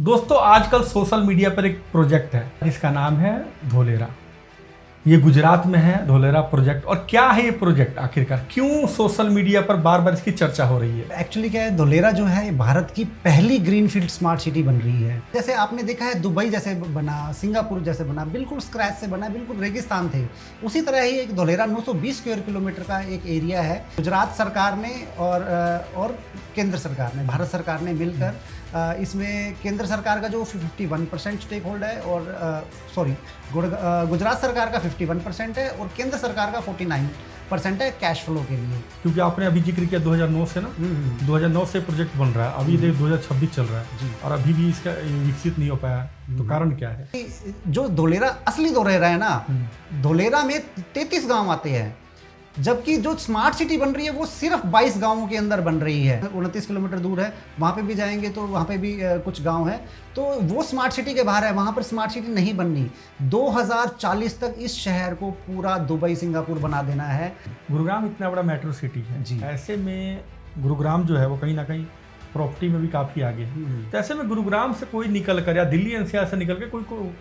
दोस्तों आजकल social media पर एक प्रोजेक्ट है जिसका नाम है धोलेरा। ये गुजरात में है धोलेरा प्रोजेक्ट। और क्या है ये प्रोजेक्ट आखिरकार, क्यों सोशल मीडिया पर बार बार इसकी चर्चा हो रही है? एक्चुअली क्या है, धोलेरा जो है भारत की पहली ग्रीनफील्ड स्मार्ट सिटी बन रही है। जैसे आपने देखा है दुबई जैसे बना, सिंगापुर जैसे बना, बिल्कुल स्क्रैच से बना, बिल्कुल रेगिस्तान थे, उसी तरह ही एक धोलेरा 920 स्क्वायर किलोमीटर का एक एरिया है। गुजरात सरकार ने और केंद्र सरकार ने, भारत सरकार ने मिलकर इसमें केंद्र सरकार का जो 51% स्टेक होल्ड है और गुजरात सरकार का 51% है और केंद्र सरकार का 49% है कैश फ्लो के लिए। क्योंकि आपने अभी जिक्र किया 2009 से ना, 2009 से प्रोजेक्ट बन रहा है, अभी 2026 चल रहा है और अभी भी इसका विकसित नहीं हो पाया, तो कारण क्या है? जो धोलेरा असली धोलेरा है ना, धोलेरा में 33 गांव आते हैं, जबकि जो स्मार्ट सिटी बन रही है वो सिर्फ 22 गांवों के अंदर बन रही है। 29 किलोमीटर दूर है, वहाँ पे भी जाएंगे तो वहाँ पे भी कुछ गांव हैं, तो वो स्मार्ट सिटी के बाहर है, वहाँ पर स्मार्ट सिटी नहीं बननी। 2040 तक इस शहर को पूरा दुबई सिंगापुर बना देना है। गुरुग्राम इतना बड़ा मेट्रो सिटी है जी। ऐसे में गुरुग्राम जो है वो कहीं ना कहीं प्रॉपर्टी में भी काफ़ी आगे है। तो ऐसे में गुरुग्राम से कोई निकल कर या दिल्ली एनसीआर से निकल के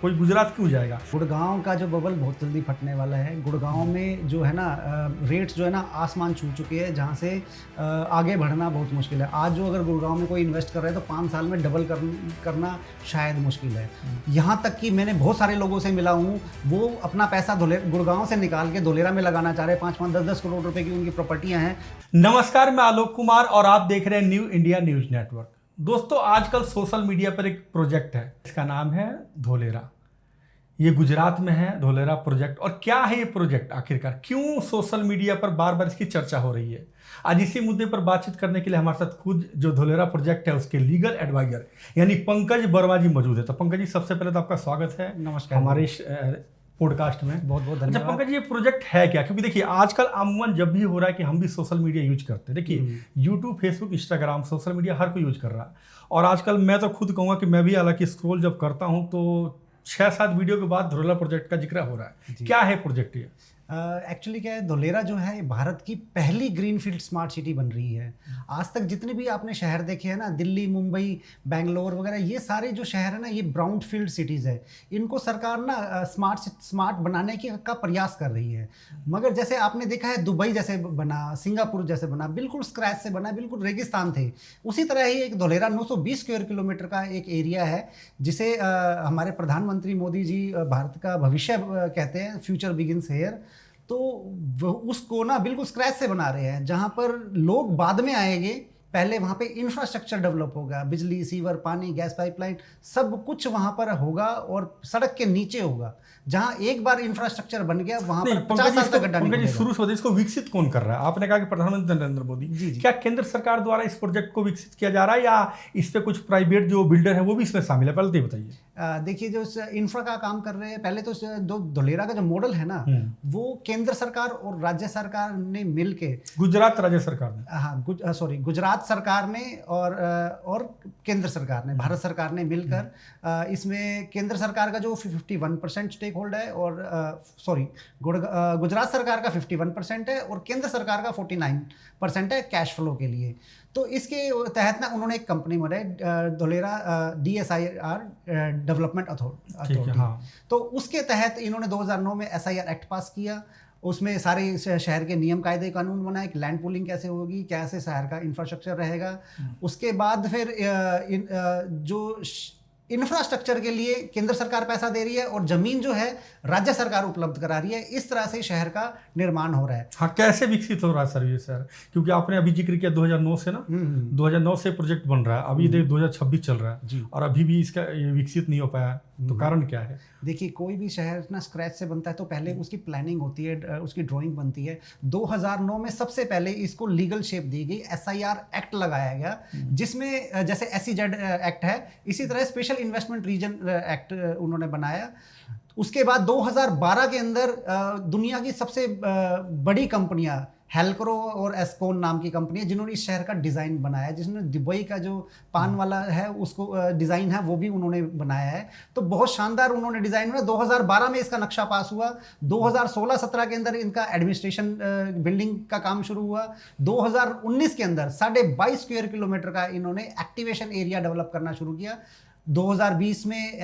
कोई गुजरात क्यों जाएगा? गुड़गांव का जो बबल बहुत जल्दी फटने वाला है। गुड़गांव में जो है ना रेट्स जो है ना आसमान छू चुके हैं, जहाँ से आगे बढ़ना बहुत मुश्किल है। आज जो अगर गुड़गांव में कोई इन्वेस्ट कर रहा है तो 5 साल में डबल करना शायद मुश्किल है। यहाँ तक कि मैंने बहुत सारे लोगों से मिला हूँ, वो अपना पैसा गुड़गांव से निकाल के धोलेरा में लगाना चाह रहे हैं। 5-5, 10-10 करोड़ रुपए की उनकी प्रॉपर्टियाँ हैं। नमस्कार, मैं आलोक कुमार और आप देख रहे हैं न्यू इंडिया न्यूज नेटवर्क। दोस्तों आजकल सोशल मीडिया पर एक प्रोजेक्ट है, इसका नाम है धोलेरा। ये गुजरात में है धोलेरा प्रोजेक्ट। और क्या है ये प्रोजेक्ट आखिरकार, क्यों सोशल मीडिया पर बार बार इसकी चर्चा हो रही है? आज इसी मुद्दे पर बातचीत करने के लिए हमारे साथ खुद जो धोलेरा प्रोजेक्ट है उसके लीगल एडवाइजर यानी पंकज वर्मा जी मौजूद है। तो पंकज जी, सबसे पहले तो आपका स्वागत है नमस्कार हमारे इस पॉडकास्ट में। बहुत बहुत धन्यवाद। अच्छा पंकज, ये प्रोजेक्ट है क्या? क्योंकि देखिए आजकल अमूमन जब भी हो रहा है कि हम भी सोशल मीडिया यूज करते हैं, देखिए YouTube, Facebook, Instagram, social media हर कोई यूज कर रहा है। और आजकल मैं तो खुद कहूँगा कि मैं भी हालांकि स्क्रॉल जब करता हूँ तो 6-7 वीडियो के बाद धोलेरा प्रोजेक्ट का जिक्र हो रहा है। क्या है प्रोजेक्ट ये? एक्चुअली क्या है, धोलेरा जो है भारत की पहली ग्रीनफील्ड स्मार्ट सिटी बन रही है। आज तक जितने भी आपने शहर देखे हैं ना, दिल्ली, मुंबई, बेंगलोर वगैरह, ये सारे जो शहर है ना, ये ब्राउन फील्ड सिटीज़ है। इनको सरकार ना स्मार्ट बनाने का प्रयास कर रही है। मगर जैसे आपने देखा है दुबई जैसे बना, सिंगापुर जैसे बना, बिल्कुल स्क्रैच से बना, बिल्कुल रेगिस्तान थे, उसी तरह ही एक धोलेरा 920 स्क्वायर किलोमीटर का एक एरिया है, जिसे हमारे प्रधानमंत्री मोदी जी भारत का भविष्य कहते हैं, फ्यूचर बिगिंस हेयर। तो उसको ना बिल्कुल स्क्रैच से बना रहे हैं, जहाँ पर लोग बाद में आएंगे, पहले वहाँ पे इंफ्रास्ट्रक्चर डेवलप होगा, बिजली, सीवर, पानी, गैस पाइपलाइन, सब कुछ वहाँ पर होगा और सड़क के नीचे होगा। जहाँ एक बार इंफ्रास्ट्रक्चर बन गया वहाँ पर 50 साल तक गड्ढा नहीं बनेगा। शुरू से इसको विकसित कौन कर रहा है? आपने कहा कि प्रधानमंत्री नरेंद्र मोदी। क्या केंद्र सरकार द्वारा इस प्रोजेक्ट को विकसित किया जा रहा है या इस पे कुछ प्राइवेट जो बिल्डर है वो भी इसमें शामिल है? पहले तो बताइए। देखिए, जो इंफ्रा का काम कर रहे हैं, पहले तो धोलेरा का जो मॉडल है ना, वो केंद्र सरकार और राज्य सरकार ने मिलके, गुजरात राज्य सरकार ने, हाँ गुजरात सरकार ने और केंद्र सरकार ने, भारत सरकार ने मिलकर इसमें केंद्र सरकार का जो 51% स्टेक होल्ड है और गुजरात सरकार का 51% है और केंद्र सरकार का 49% है कैश फ्लो के लिए। तो इसके तहत ना उन्होंने एक कंपनी बनाई, धोलेरा DSIR डेवलपमेंट अथॉरिटी। हाँ। तो उसके तहत इन्होंने 2009 में SIR एक्ट पास किया। उसमें सारे शहर के नियम कायदे कानून बनाए कि लैंड पूलिंग कैसे होगी, कैसे शहर का इंफ्रास्ट्रक्चर रहेगा। उसके बाद फिर जो इंफ्रास्ट्रक्चर के लिए केंद्र सरकार पैसा दे रही है और जमीन जो है राज्य सरकार उपलब्ध करा रही है। इस तरह से शहर का निर्माण हो रहा है। हाँ, कैसे विकसित हो रहा है सर ये शहर? क्योंकि आपने अभी जिक्र किया 2009 से ना, 2009 से प्रोजेक्ट बन रहा है, अभी 2026 चल रहा है और अभी भी इसका विकसित नहीं हो पाया, तो कारण क्या है? देखिए, कोई भी शहर ना स्क्रैच से बनता है तो पहले उसकी प्लानिंग होती है, उसकी ड्राइंग बनती है। 2009 में सबसे पहले इसको लीगल शेप दी गई, SIR एक्ट लगाया गया, जिसमें जैसे SEZ एक्ट है, इसी तरह स्पेशल इन्वेस्टमेंट रीजन एक्ट उन्होंने बनाया। उसके बाद 2012 के अंदर दुनिया की सबसे बड़ी कंपनियां हेल्क्रो और एस्कोन नाम की कंपनी है, जिन्होंने इस शहर का डिज़ाइन बनाया है, जिसने दुबई का जो पान वाला है उसको डिज़ाइन है वो भी उन्होंने बनाया है। तो बहुत शानदार उन्होंने डिज़ाइन बनाया। 2012 में इसका नक्शा पास हुआ। 2016-17 के अंदर इनका एडमिनिस्ट्रेशन बिल्डिंग का काम शुरू हुआ। 2019 के अंदर 22.5 स्क्वायर किलोमीटर का इन्होंने एक्टिवेशन एरिया डेवलप करना शुरू किया। 2020 में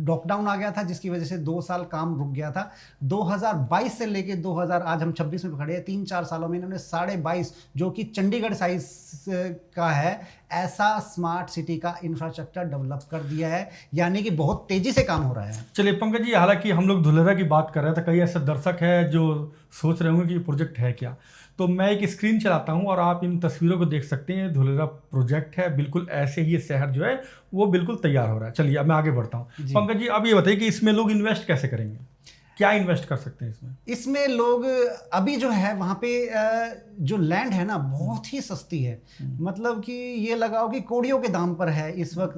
लॉकडाउन आ गया था, जिसकी वजह से 2 साल काम रुक गया था। 2022 से लेके 2000 आज हम 26 में खड़े हैं, 3-4 सालों में इन्होंने 22.5 जो कि चंडीगढ़ साइज का है, ऐसा स्मार्ट सिटी का इंफ्रास्ट्रक्चर डेवलप कर दिया है। यानी कि बहुत तेजी से काम हो रहा है। चलिए पंकज जी, हालांकि हम लोग धुलेरा की बात कर रहे थे, कई ऐसे दर्शक हैं जो सोच रहे होंगे कि ये प्रोजेक्ट है क्या। तो मैं एक स्क्रीन चलाता हूं और आप इन तस्वीरों को देख सकते हैं। धुलेरा प्रोजेक्ट है, बिल्कुल ऐसे ही ये शहर जो है वो बिल्कुल तैयार हो रहा है। चलिए अब मैं आगे बढ़ता हूं। पंकज जी, अब ये बताइए कि इसमें लोग इन्वेस्ट कैसे करेंगे, क्या इन्वेस्ट कर सकते हैं इसमें? इसमें लोग अभी जो है वहाँ पे जो लैंड है ना बहुत ही सस्ती है। मतलब कि ये लगाओ कि कौड़ियों के दाम पर है इस वक्त।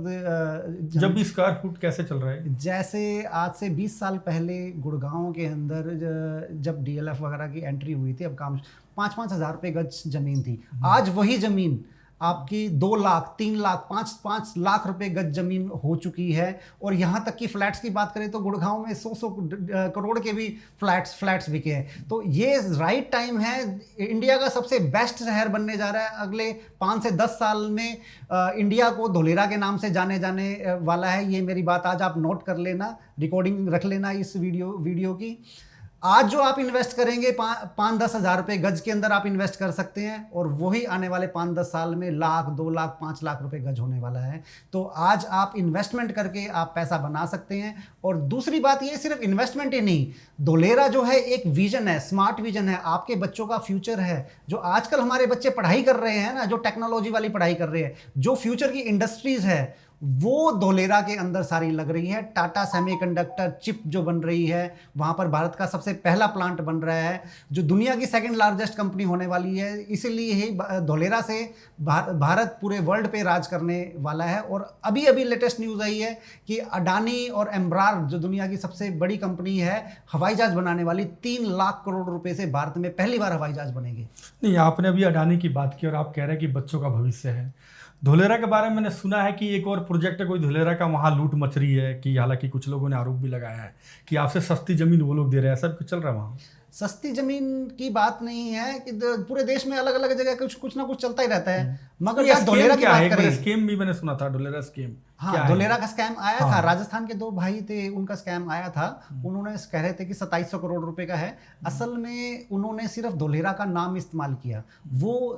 जब भी स्क्वायर फुट कैसे चल रहा है? जैसे आज से 20 साल पहले गुड़गांव के अंदर जब डीएलएफ वगैरह की एंट्री हुई थी, अब काम 5-5 हज़ार रुपये गज जमीन थी। आज वही जमीन आपकी 2 लाख, 3 लाख, 5-5 लाख रुपए गज जमीन हो चुकी है। और यहाँ तक कि फ्लैट्स की बात करें तो गुड़गांव में 100 करोड़ के भी फ्लैट्स बिके हैं। तो ये राइट टाइम है, इंडिया का सबसे बेस्ट शहर बनने जा रहा है। अगले 5 से 10 साल में इंडिया को धोलेरा के नाम से जाने वाला है। ये मेरी बात आज आप नोट कर लेना, रिकॉर्डिंग रख लेना इस वीडियो की। आज जो आप इन्वेस्ट करेंगे 5-10 हज़ार रुपये गज के अंदर आप इन्वेस्ट कर सकते हैं, और वही आने वाले 5-10 साल में लाख, 2 लाख, 5 लाख रुपए गज होने वाला है। तो आज आप इन्वेस्टमेंट करके आप पैसा बना सकते हैं। और दूसरी बात ये, सिर्फ इन्वेस्टमेंट ही नहीं, धोलेरा जो है एक विजन है, स्मार्ट विजन है, आपके बच्चों का फ्यूचर है। जो आजकल हमारे बच्चे पढ़ाई कर रहे हैं ना, जो टेक्नोलॉजी वाली पढ़ाई कर रहे हैं, जो फ्यूचर की इंडस्ट्रीज है, वो धोलेरा के अंदर सारी लग रही है। टाटा सेमीकंडक्टर चिप जो बन रही है, वहाँ पर भारत का सबसे पहला प्लांट बन रहा है, जो दुनिया की सेकंड लार्जेस्ट कंपनी होने वाली है। इसीलिए ही धोलेरा से भारत पूरे वर्ल्ड पे राज करने वाला है। और अभी अभी लेटेस्ट न्यूज़ आई है कि अडानी और एम्ब्रार जो दुनिया की सबसे बड़ी कंपनी है हवाई जहाज बनाने वाली, 3 लाख करोड़ रुपए से भारत में पहली बार हवाई जहाज बनेंगे। नहीं, आपने अभी अडानी की बात की और आप कह रहे हैं कि बच्चों का भविष्य है। धोलेरा के बारे में मैंने सुना है कि एक और प्रोजेक्ट है कोई धोलेरा का, वहाँ लूट मच रही है, कि हालांकि कुछ लोगों ने आरोप भी लगाया है कि आपसे सस्ती जमीन वो लोग दे रहे हैं। ऐसा कुछ चल रहा है वहाँ? सस्ती जमीन की बात नहीं है कि पूरे देश में अलग अलग जगह कुछ ना कुछ चलता ही रहता है। मगर ये धोलेरा की बात करें, स्कैम भी मैंने सुना था, धोलेरा स्कैम। हाँ, धोलेरा का स्कैम आया था। राजस्थान के 2 भाई थे, उनका स्कैम आया था। उन्होंने कह रहे थे कि 2700 करोड़ रुपए का है। असल में उन्होंने सिर्फ धोलेरा का नाम इस्तेमाल किया। वो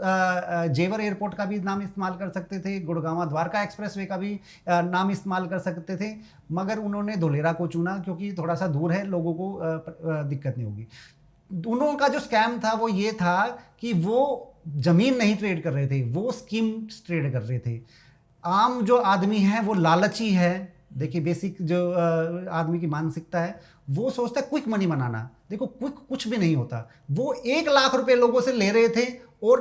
जेवर एयरपोर्ट का भी नाम इस्तेमाल कर सकते थे, गुड़गांव द्वारका एक्सप्रेसवे का भी नाम इस्तेमाल कर सकते थे, मगर उन्होंने धोलेरा को चुना क्योंकि थोड़ा सा दूर है, लोगों को दिक्कत नहीं होगी। उन्हों का जो स्कैम था वो ये था कि वो जमीन नहीं ट्रेड कर रहे थे, वो स्कीम ट्रेड कर रहे थे। आम जो आदमी है वो लालची है। देखिए, बेसिक जो आदमी की मानसिकता है, वो सोचता है क्विक मनी बनाना। देखो, क्विक कुछ भी नहीं होता। वो 1 लाख रुपए लोगों से ले रहे थे और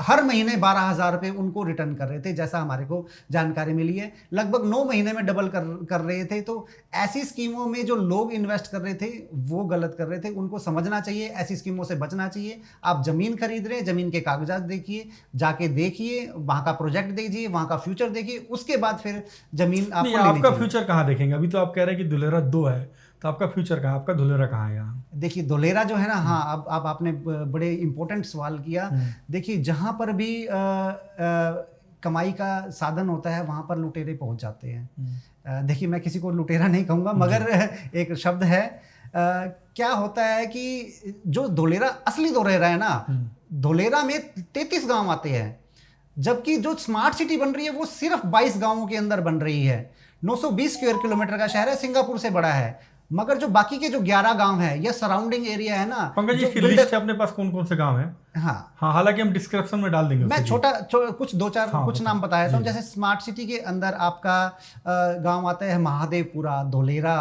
हर महीने 12,000 रुपये उनको रिटर्न कर रहे थे, जैसा हमारे को जानकारी मिली है। लगभग 9 महीने में डबल कर रहे थे। तो ऐसी स्कीमों में जो लोग इन्वेस्ट कर रहे थे वो गलत कर रहे थे। उनको समझना चाहिए, ऐसी स्कीमों से बचना चाहिए। आप ज़मीन खरीद रहे हैं, ज़मीन के कागजात देखिए, जाके देखिए, वहाँ का प्रोजेक्ट देखिए, वहाँ का फ्यूचर देखिए, उसके बाद फिर ज़मीन आपको लेनी चाहिए। आपका फ्यूचर कहाँ देखेंगे? अभी तो आप कह रहे हैं कि धुलेरा 2 है, तो आपका फ्यूचर कहाँ, आपका धुलेरा कहाँ है यहाँ? देखिए, धोलेरा जो है ना, हाँ, अब आपने बड़े इंपॉर्टेंट सवाल किया। देखिए, जहाँ पर भी कमाई का साधन होता है वहाँ पर लुटेरे पहुँच जाते हैं। देखिए, मैं किसी को लुटेरा नहीं कहूँगा, मगर एक शब्द है। क्या होता है कि जो धोलेरा, असली धोलेरा है ना, धोलेरा में 33 गांव आते हैं, जबकि जो स्मार्ट सिटी बन रही है वो सिर्फ 22 गांवों के अंदर बन रही है। 920 स्क्वायर किलोमीटर का शहर है, सिंगापुर से बड़ा है। मगर जो बाकी के जो 11 गांव है या सराउंडिंग एरिया है ना, पंकज जी, इसकी लिस्ट है अपने पास कौन कौन से गांव हैं? हाँ, हालांकि हम डिस्क्रिप्शन में डाल देंगे। मैं कुछ 2-4 कुछ नाम बता देता हूँ। जैसे स्मार्ट सिटी के अंदर आपका गांव आता है महादेवपुरा, धोलेरा,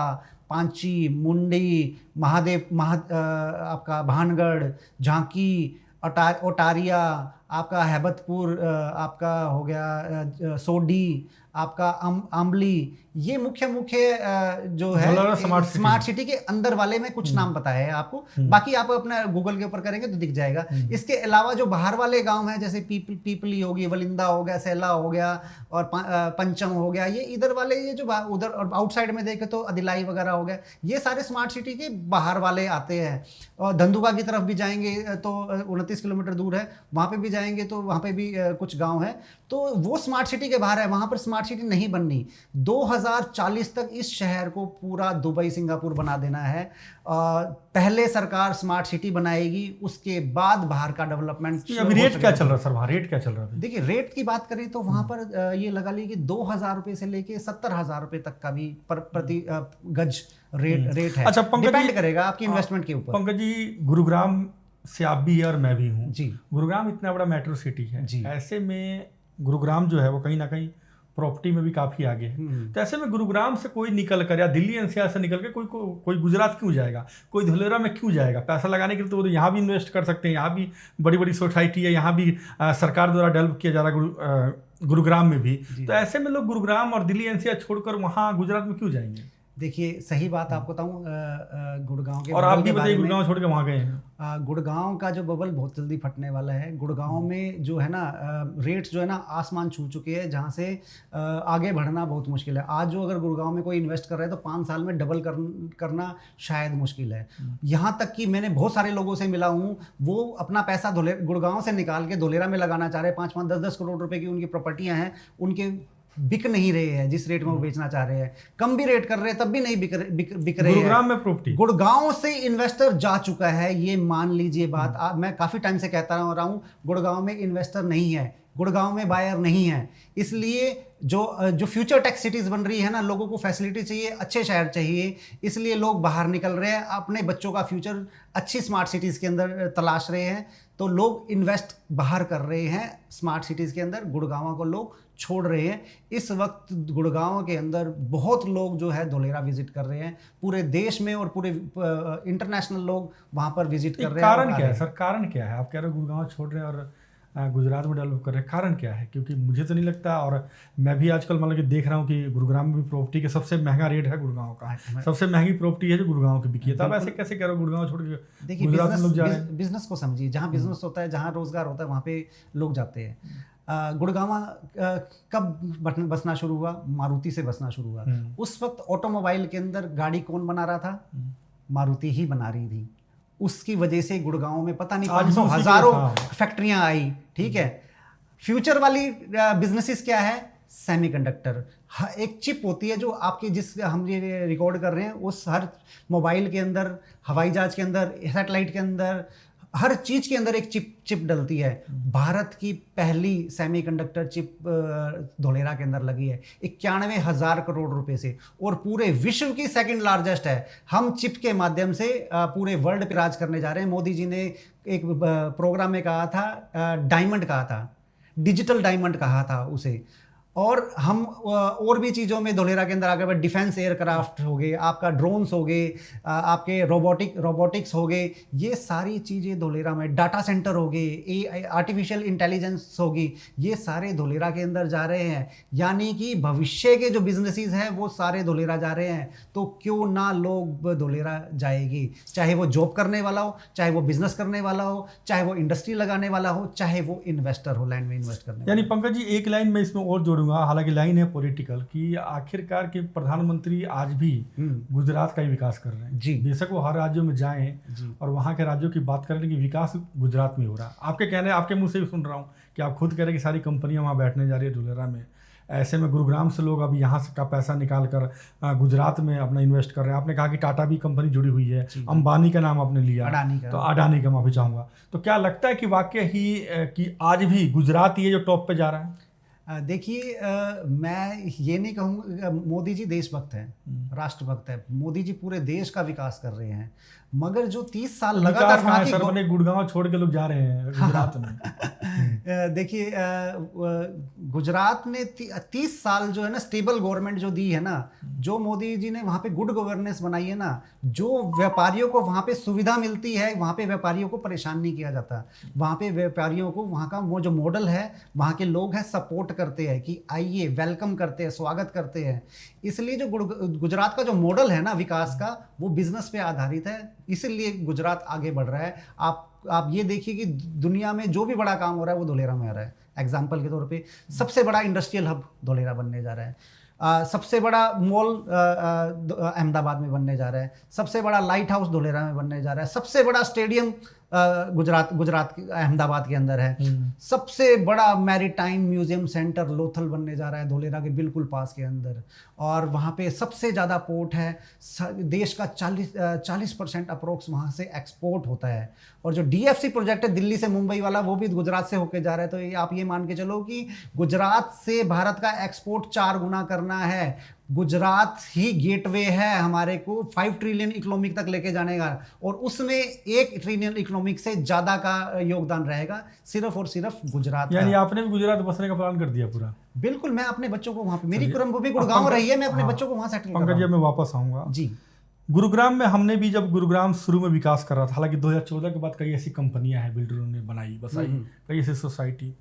पांची, मुंडी, आपका भानगढ़, झांकी, ओटारिया, आपका हैबतपुर, आपका हो गया सोडी, आपका आम्बली। ये मुख्य जो है स्मार्ट सिटी के अंदर वाले में कुछ नाम बताए हैं आपको। बाकी आप अपना गूगल के ऊपर करेंगे तो दिख जाएगा। इसके अलावा जो बाहर वाले गांव हैं, जैसे पीपली होगी, वलिंदा हो गया, सैला हो गया और पंचम हो गया, ये इधर वाले, ये जो उधर और आउटसाइड में देखे तो अदिलाई वगैरह हो गया, ये सारे स्मार्ट सिटी के बाहर वाले आते हैं। और धंधुका की तरफ भी जाएंगे तो 29 किलोमीटर दूर है, वहाँ पे भी जाएंगे तो वहाँ पे भी कुछ गाँव है। तो वो स्मार्ट सिटी के बाहर है, वहाँ पर स्मार्ट स्मार्ट सिटी नहीं बननी। 2040 तक इस शहर को पूरा दुबई सिंगापुर बना देना है। पहले सरकार स्मार्ट सिटी बनाएगी, उसके बाद बाहर का डेवलपमेंट। अभी रेट क्या चल रहा है सर, वहाँ रेट क्या चल रहा है? देखिए रेट की बात करें तो वहाँ पर ये लगा लीजिए कि 2,000 रुपये से लेके 70,000 रुपये तक का भी प्रति गज रेट है। अच्छा पंकज डिपेंड जी, करेगा आपकी इन्वेस्टमेंट के ऊपर। पंकज जी, गुरुग्राम से आप भी है और मैं भी हूँ जी। गुरुग्राम इतना बड़ा मेट्रो सिटी है जी। ऐसे में गुरुग्राम जो है वो कहीं ना कहीं प्रॉपर्टी में भी काफी आगे है। तो ऐसे में गुरुग्राम से कोई निकल कर या दिल्ली एनसीआर से निकल के कोई गुजरात क्यों जाएगा, कोई धुलेरा में क्यों जाएगा? पैसा लगाने के लिए तो वो यहाँ भी इन्वेस्ट कर सकते हैं, यहाँ भी बड़ी बड़ी सोसाइटी है, यहाँ भी सरकार द्वारा डेवलप किया जा रहा है गुरुग्राम में भी। तो ऐसे में लोग गुरुग्राम और दिल्ली एनसीआर छोड़कर वहाँ गुजरात में क्यों जाएंगे? देखिए सही बात आपको बताऊं, गुड़गांव के और आप भी बताइए गुड़गांव छोड़ के वहाँ गए हैं। गुड़गांव का जो बबल बहुत जल्दी फटने वाला है। गुड़गांव में जो है ना रेट्स जो है ना आसमान छू चुके हैं, जहाँ से आगे बढ़ना बहुत मुश्किल है। आज जो अगर गुड़गांव में कोई इन्वेस्ट कर रहा है तो 5 साल में डबल करना शायद मुश्किल है। यहाँ तक कि मैंने बहुत सारे लोगों से मिला हूँ, वो अपना पैसा गुड़गांव से निकाल के धोलेरा में लगाना चाह रहे हैं। 5-5, 10-10 करोड़ रुपए की उनकी प्रॉपर्टियाँ हैं, उनके बिक नहीं रहे हैं जिस रेट में वो बेचना चाह रहे हैं। कम भी रेट कर रहे हैं तब भी नहीं बिक रहे हैं। गुरुग्राम में प्रॉपर्टी, गुड़गांव से इन्वेस्टर जा चुका है, ये मान लीजिए बात। मैं काफ़ी टाइम से कहता रहा हूँ गुड़गांव में इन्वेस्टर नहीं है, गुड़गांव में बायर नहीं है। इसलिए जो फ्यूचर टेक सिटीज़ बन रही है ना, लोगों को फैसिलिटी चाहिए, अच्छे शहर चाहिए, इसलिए लोग बाहर निकल रहे हैं, अपने बच्चों का फ्यूचर अच्छी स्मार्ट सिटीज़ के अंदर तलाश रहे हैं। तो लोग इन्वेस्ट बाहर कर रहे हैं स्मार्ट सिटीज़ के अंदर, गुड़गांव को लोग छोड़ रहे हैं। इस वक्त गुड़गांव के अंदर बहुत लोग जो है धोलेरा विजिट कर रहे हैं, पूरे देश में और पूरे इंटरनेशनल लोग वहाँ पर विजिट कर रहे हैं। कारण क्या है सर, कारण क्या है? आप कह रहे हो गुड़गांव छोड़ रहे हैं और गुजरात में डेवलप कर रहे हैं, कारण क्या है? क्योंकि मुझे तो नहीं लगता, और मैं भी आजकल मतलब कि देख रहा हूँ कि गुरुग्राम में भी प्रॉपर्टी के सबसे महंगा रेट है गुड़गांव का, सबसे महंगी प्रॉपर्टी है जो गुड़गांव की बिकी है। तो आप ऐसे कैसे कह रहे हो गुड़गांव छोड़ के देखिए गुजरात में लोग जा रहे हैं? बिजनेस को समझिए, जहाँ बिजनेस होता है, जहाँ रोजगार होता है, वहाँ पे लोग जाते हैं। गुड़गांव कब बसना शुरू हुआ? मारुति से बसना शुरू हुआ। उस वक्त ऑटोमोबाइल के अंदर गाड़ी कौन बना रहा था? मारुति ही बना रही थी। उसकी वजह से गुड़गांव में पता नहीं 500 हजारों फैक्ट्रियां आई। ठीक है, फ्यूचर वाली बिजनेसेस क्या है? सेमीकंडक्टर। एक चिप होती है जो आपके, जिस हम ये रिकॉर्ड कर रहे हैं, उस हर मोबाइल के अंदर, हवाई जहाज के अंदर, सैटेलाइट के अंदर, हर चीज के अंदर एक चिप डलती है। भारत की पहली सेमीकंडक्टर चिप धोलेरा के अंदर लगी है 91,000 करोड़ रुपए से, और पूरे विश्व की सेकंड लार्जेस्ट है। हम चिप के माध्यम से पूरे वर्ल्ड पे राज करने जा रहे हैं। मोदी जी ने एक प्रोग्राम में कहा था, डायमंड कहा था, डिजिटल डायमंड कहा था उसे। और हम और भी चीज़ों में धोलेरा के अंदर आगे बढ़े, डिफेंस एयरक्राफ्ट हो गए, आपका ड्रोन्स हो गए, आपके रोबोटिक्स हो गए, ये सारी चीज़ें धोलेरा में, डाटा सेंटर हो गए, आर्टिफिशियल इंटेलिजेंस होगी, ये सारे धोलेरा के अंदर जा रहे हैं। यानी कि भविष्य के जो बिजनेसेस हैं वो सारे धोलेरा जा रहे हैं। तो क्यों ना लोग धोलेरा जाएगी, चाहे वो जॉब करने वाला हो, चाहे वो बिजनेस करने वाला हो, चाहे वो इंडस्ट्री लगाने वाला हो, चाहे वो इन्वेस्टर हो, लैंड में इन्वेस्ट करने। यानी पंकज जी एक लाइन में इसमें और जोड़ूंगा, हालांकि लाइन है पॉलिटिकल, कि आखिरकार के प्रधानमंत्री आज भी गुजरात का ही विकास कर रहे हैं जी। बेशक वो हर राज्यों में जाएं और वहाँ के राज्यों की बात करें कि विकास गुजरात में हो रहा है। आपके कहने, आपके मुंह से भी सुन रहा हूँ कि आप खुद कह रहे हैं कि सारी कंपनियां वहाँ बैठने जा रही है धोलेरा में। ऐसे में गुरुग्राम से लोग अब यहाँ का पैसा निकाल कर गुजरात में अपना इन्वेस्ट कर रहे हैं। आपने कहा कि टाटा भी कंपनी जुड़ी हुई है, अंबानी का नाम आपने लिया, तो अडानी का माफी चाहूँगा। तो क्या लगता है कि वाकई ही कि आज भी गुजरात ये जो टॉप पे जा रहा है? देखिए मैं ये नहीं कहूँगा, मोदी जी देशभक्त हैं, राष्ट्रभक्त है, मोदी जी पूरे देश का विकास कर रहे हैं, मगर जो 30 साल लगातार गुड़गांव छोड़ के लोग जा रहे हैं गुजरात में। देखिए गुजरात ने 30 साल जो है ना स्टेबल गवर्नमेंट जो दी है ना, जो मोदी जी ने वहाँ पे गुड गवर्नेंस बनाई है ना, जो व्यापारियों को वहाँ पे सुविधा मिलती है, वहाँ पे व्यापारियों को परेशान नहीं किया जाता। वहाँ पे व्यापारियों को वहाँ का वो जो मॉडल है, वहाँ के लोग हैं सपोर्ट करते हैं कि आइए, वेलकम करते हैं, स्वागत करते हैं। इसलिए जो गुजरात का जो मॉडल है ना विकास का, वो बिजनेस पे आधारित है, इसलिए गुजरात आगे बढ़ रहा है। आप ये देखिए कि दुनिया में जो भी बड़ा काम हो रहा है वो धोलेरा में आ रहा है। एग्जाम्पल के तौर पे सबसे बड़ा इंडस्ट्रियल हब धोलेरा बनने जा रहा है, सबसे बड़ा मॉल अहमदाबाद में बनने जा रहा है, सबसे बड़ा लाइट हाउस धोलेरा में बनने जा रहा है, सबसे बड़ा स्टेडियम गुजरात अहमदाबाद के अंदर है। सबसे बड़ा मैरीटाइम म्यूजियम सेंटर लोथल बनने जा रहा है धोलेरा के बिल्कुल पास के अंदर, और वहाँ पे सबसे ज़्यादा पोर्ट है। देश का 40% अप्रोक्स वहाँ से एक्सपोर्ट होता है। और जो DFC प्रोजेक्ट है दिल्ली से मुंबई वाला, वो भी गुजरात से होके जा रहा है। तो आप ये मान के चलो कि गुजरात से भारत का एक्सपोर्ट 4 गुना करना है। गुजरात ही गेटवे है हमारे को 5 ट्रिलियन इकोनॉमिक तक लेके जाने का, और उसमें 1 ट्रिलियन इकोनॉमिक से ज़्यादा का योगदान रहेगा सिर्फ और सिर्फ गुजरात। यानी आपने भी गुजरात बसने का प्लान कर दिया पूरा? बिल्कुल, मैं अपने बच्चों को वहाँ पे, मेरी भी गुड़गांव रही है, मैं अपने बच्चों को वहाँ सेटल कर रहा हूँ। मैं वापस आऊँगा जी। गुरुग्राम में हमने भी, जब गुरुग्राम शुरू में विकास कर रहा था, हालांकि 2014 के बाद कई ऐसी कंपनियां हैं बिल्डरों ने बनाई बसाई, कई ऐसी सोसाइटी,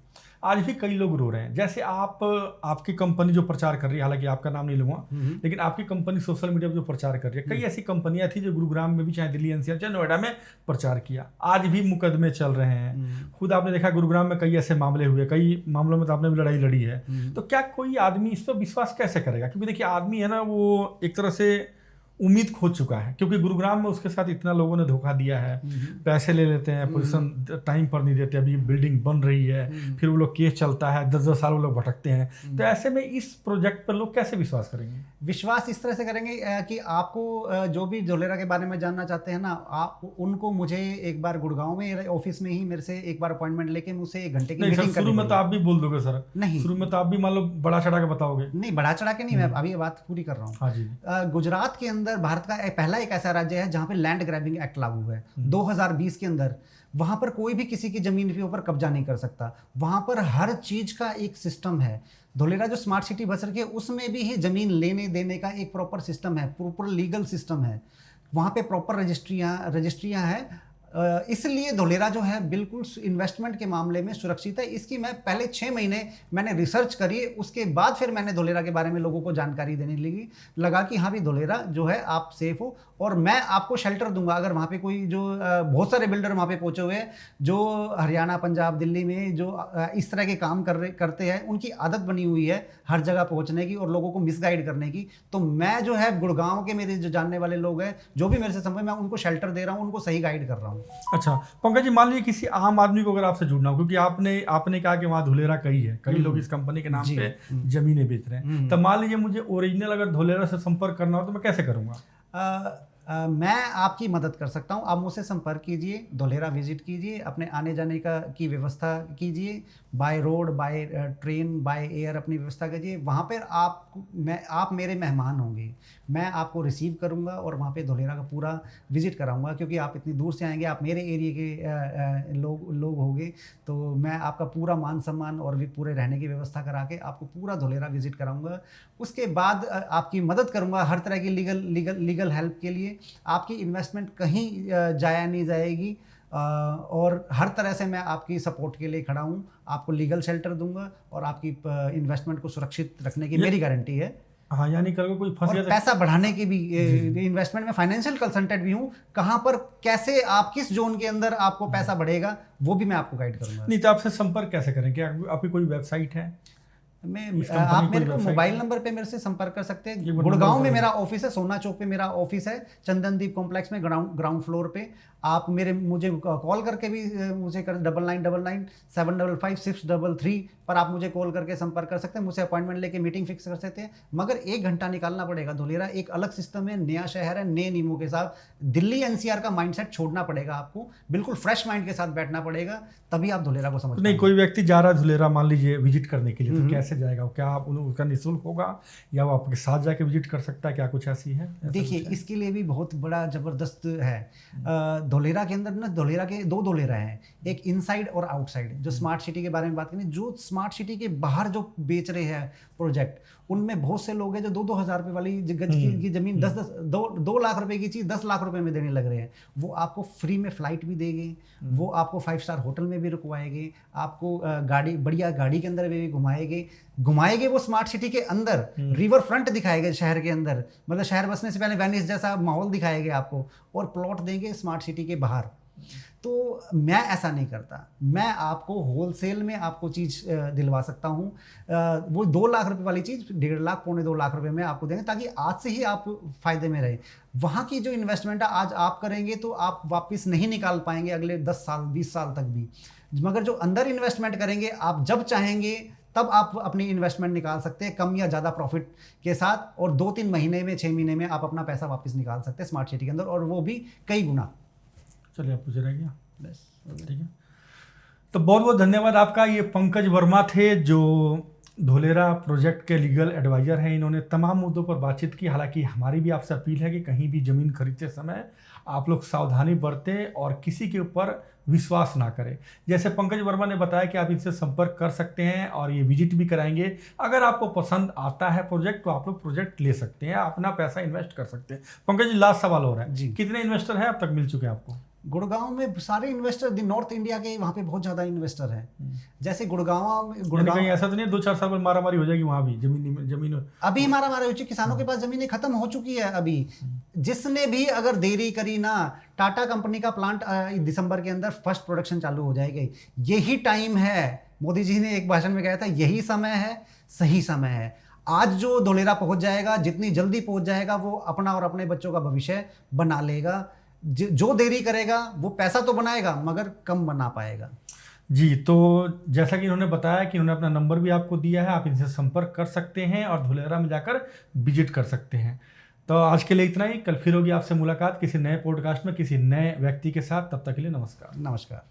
आज भी कई लोग रो रहे हैं। जैसे आपकी कंपनी जो प्रचार कर रही है, हालांकि आपका नाम नहीं लूंगा, लेकिन आपकी कंपनी सोशल मीडिया पर जो प्रचार कर रही है, कई ऐसी कंपनियां थी जो गुरुग्राम में भी, चाहे दिल्ली NCR चाहे नोएडा में प्रचार किया, आज भी मुकदमे चल रहे हैं। खुद आपने देखा गुरुग्राम में कई ऐसे मामले हुए, कई मामलों में तो आपने भी लड़ाई लड़ी है। तो क्या कोई आदमी इस पर विश्वास कैसे करेगा? क्योंकि देखिए आदमी है ना, वो एक तरह से उम्मीद खो चुका है, क्योंकि गुरुग्राम में उसके साथ इतना लोगों ने धोखा दिया है, पैसे ले लेते हैं, पोजीशन टाइम पर नहीं देते, अभी बिल्डिंग बन रही है, फिर वो लोग केस चलता है, 10-10 साल वो लोग भटकते हैं। तो ऐसे में इस प्रोजेक्ट पर लोग कैसे विश्वास करेंगे? विश्वास इस तरह से करेंगे कि आपको जो भी धोलेरा के बारे में जानना चाहते हैं ना, आप उनको मुझे एक बार गुड़गांव में ऑफिस में ही मेरे से एक बार अपॉइंटमेंट लेके मुझसे 1 घंटे की मीटिंग करनी। शुरू में तो आप भी बोल दोगे सर? नहीं, शुरू में तो आप भी मान लो बड़ा चढ़ा के बताओगे। नहीं, बड़ा चढ़ा के नहीं, मैं अभी बात पूरी कर रहा हूँ। हाँ जी। गुजरात के अंदर भारत का पहला एक ऐसा राज्य है जहाँ पे लैंड ग्रैबिंग एक्ट लागू है 2020 के अंदर। वहाँ पर कोई भी किसी की ज़मीन के ऊपर कब्जा नहीं कर सकता। वहाँ पर हर चीज़ का एक सिस्टम है। धोलेरा जो स्मार्ट सिटी बस रखी है, उसमें भी ही ज़मीन लेने देने का एक प्रॉपर सिस्टम है, प्रॉपर लीगल सिस्टम है। वहाँ पे प्रॉपर रजिस्ट्रियाँ हैं। इसलिए धोलेरा जो है बिल्कुल इन्वेस्टमेंट के मामले में सुरक्षित है। इसकी मैं पहले 6 महीने मैंने रिसर्च करी, उसके बाद फिर मैंने धोलेरा के बारे में लोगों को जानकारी देने लगा कि हाँ भी धोलेरा जो है आप सेफ हो, और मैं आपको शेल्टर दूंगा। अगर वहाँ पे कोई जो बहुत सारे बिल्डर वहाँ पे पहुँचे हुए हैं जो हरियाणा, पंजाब, दिल्ली में जो इस तरह के काम करते हैं, उनकी आदत बनी हुई है हर जगह पहुँचने की और लोगों को मिसगाइड करने की। तो मैं जो है गुड़गांव के मेरे जो जानने वाले लोग हैं, जो भी मेरे से संपर्क, मैं उनको शेल्टर दे रहा हूँ, उनको सही गाइड कर रहा हूँ। अच्छा पंकज जी, मान लीजिए किसी आम आदमी को अगर आपसे जुड़ना हो, क्योंकि आपने कहा कि वहाँ धोलेरा कई लोग इस कंपनी के नाम पे जमीनें बेच रहे हैं, तो मान लीजिए मुझे ओरिजिनल अगर धोलेरा से संपर्क करना हो तो मैं कैसे करूँगा? मैं आपकी मदद कर सकता हूं। आप मुझसे संपर्क कीजिए, धोलेरा विजिट कीजिए, अपने आने जाने की व्यवस्था कीजिए, by road, by train, by air अपनी व्यवस्था कीजिए। वहाँ पर आप मेरे मेहमान होंगे, मैं आपको रिसीव करूँगा और वहाँ पे धोलेरा का पूरा विजिट कराऊँगा। क्योंकि आप इतनी दूर से आएंगे, आप मेरे एरिया के लोग होंगे, तो मैं आपका पूरा मान सम्मान और भी पूरे रहने की व्यवस्था करा के आपको पूरा धोलेरा विजिट कराऊँगा। उसके बाद आपकी मदद करूँगा हर तरह की लीगल हेल्प के लिए। आपकी इन्वेस्टमेंट कहीं जाया नहीं जाएगी, और हर तरह से मैं आपकी सपोर्ट के लिए खड़ा हूँ। आपको लीगल शेल्टर दूंगा और आपकी इन्वेस्टमेंट को सुरक्षित रखने की मेरी गारंटी है। हाँ, यानी कल को कोई फंस गया, पैसा बढ़ाने की भी इन्वेस्टमेंट में फाइनेंशियल कंसल्टेंट भी हूँ। कहाँ पर कैसे आप किस जोन के अंदर आपको पैसा बढ़ेगा वो भी मैं आपको गाइड करूँगा। नहीं तो आपसे संपर्क कैसे करें? क्या आपकी कोई वेबसाइट है? आप मेरे को मोबाइल नंबर पे मेरे से संपर्क कर सकते हैं। गुड़गांव में मेरा ऑफिस है, सोना चौक पे मेरा ऑफिस है, चंदनदीप कॉम्प्लेक्स में ग्राउंड फ्लोर पे। आप मुझे कॉल करके भी मुझे 9999755633 पर आप मुझे कॉल करके संपर्क कर सकते हैं, मुझसे अपॉइंटमेंट लेके मीटिंग फिक्स कर सकते हैं। मगर 1 घंटा निकालना पड़ेगा। धोलेरा एक अलग सिस्टम है, नया शहर है, नए नियमों के साथ। दिल्ली NCR का माइंडसेट छोड़ना पड़ेगा आपको, बिल्कुल फ्रेश माइंड के साथ बैठना पड़ेगा, तभी आप धोलेरा को समझ। नहीं, कोई व्यक्ति जा रहा है धोलेरा मान लीजिए विजिट करने के लिए, तो कैसे जाएगा? क्या आप उसका निःशुल्क होगा या वो आपके साथ जाके विजिट कर सकता है? क्या कुछ ऐसी है? देखिए, इसके लिए भी बहुत बड़ा जबरदस्त है। धोलेरा के अंदर ना, धोलेरा के 2 धोलेरा हैं, एक इनसाइड और आउटसाइड। जो स्मार्ट सिटी के बारे में बात करें, जो स्मार्ट सिटी के बाहर जो बेच रहे हैं प्रोजेक्ट, उनमें बहुत से लोग हैं जो 2-2 हज़ार रुपये वाली गज की जमीन 2 लाख रुपए की चीज़ 10 लाख रुपए में देने लग रहे हैं। वो आपको फ्री में फ्लाइट भी देंगे, वो आपको 5 स्टार होटल में भी रुकवाएंगे, आपको बढ़िया गाड़ी के अंदर भी घुमाएंगे। वो स्मार्ट सिटी के अंदर रिवर फ्रंट दिखाएंगे, शहर के अंदर, मतलब शहर बसने से पहले वेनिस जैसा माहौल दिखाएंगे आपको, और प्लॉट देंगे स्मार्ट सिटी के बाहर। तो मैं ऐसा नहीं करता, मैं आपको होलसेल में आपको चीज़ दिलवा सकता हूँ। वो 2 लाख रुपए वाली चीज़ 1.5 लाख, पौने 2 लाख रुपए में आपको देंगे, ताकि आज से ही आप फ़ायदे में रहे। वहाँ की जो इन्वेस्टमेंट है आज आप करेंगे तो आप वापस नहीं निकाल पाएंगे अगले 10 साल 20 साल तक भी। मगर जो अंदर इन्वेस्टमेंट करेंगे, आप जब चाहेंगे तब आप अपनी इन्वेस्टमेंट निकाल सकते हैं कम या ज़्यादा प्रॉफिट के साथ, और 2-3 महीने में 6 महीने में आप अपना पैसा वापस निकाल सकते हैं स्मार्ट सिटी के अंदर, और वो भी कई गुना। चलिए, आप पूछ रह गया, बस ठीक है। तो बहुत बहुत धन्यवाद आपका। ये पंकज वर्मा थे जो धोलेरा प्रोजेक्ट के लीगल एडवाइज़र हैं। इन्होंने तमाम मुद्दों पर बातचीत की। हालांकि हमारी भी आपसे अपील है कि कहीं भी ज़मीन खरीदते समय आप लोग सावधानी बरतें और किसी के ऊपर विश्वास ना करें। जैसे पंकज वर्मा ने बताया कि आप इनसे संपर्क कर सकते हैं और ये विजिट भी कराएंगे। अगर आपको पसंद आता है प्रोजेक्ट तो आप लोग प्रोजेक्ट ले सकते हैं, अपना पैसा इन्वेस्ट कर सकते हैं। पंकज जी, लास्ट सवाल हो रहा है जी। कितने इन्वेस्टर हैं अब तक मिल चुके हैं आपको? गुड़गांव में सारे इन्वेस्टर, नॉर्थ इंडिया के वहाँ पे बहुत ज़्यादा इन्वेस्टर हैं। जैसे गुड़गांव यानी कहीं ऐसा तो नहीं 2-4 साल में मारामारी हो जाएगी वहाँ भी जमीन? अभी हमारा हो चुकी, किसानों के पास जमीनें खत्म हो चुकी है। अभी जिसने भी अगर देरी करी ना, टाटा कंपनी का प्लांट दिसंबर के अंदर फर्स्ट प्रोडक्शन चालू हो जाएगी। यही टाइम है, मोदी जी ने एक भाषण में कहा था, यही समय है, सही समय है। आज जो धोलेरा पहुंच जाएगा, जितनी जल्दी पहुंच जाएगा, वो अपना और अपने बच्चों का भविष्य बना लेगा। जो देरी करेगा वो पैसा तो बनाएगा मगर कम बना पाएगा। जी, तो जैसा कि इन्होंने बताया कि इन्होंने अपना नंबर भी आपको दिया है, आप इनसे संपर्क कर सकते हैं और धोलेरा में जाकर विजिट कर सकते हैं। तो आज के लिए इतना ही। कल फिर होगी आपसे मुलाकात किसी नए पॉडकास्ट में किसी नए व्यक्ति के साथ। तब तक के लिए नमस्कार। नमस्कार।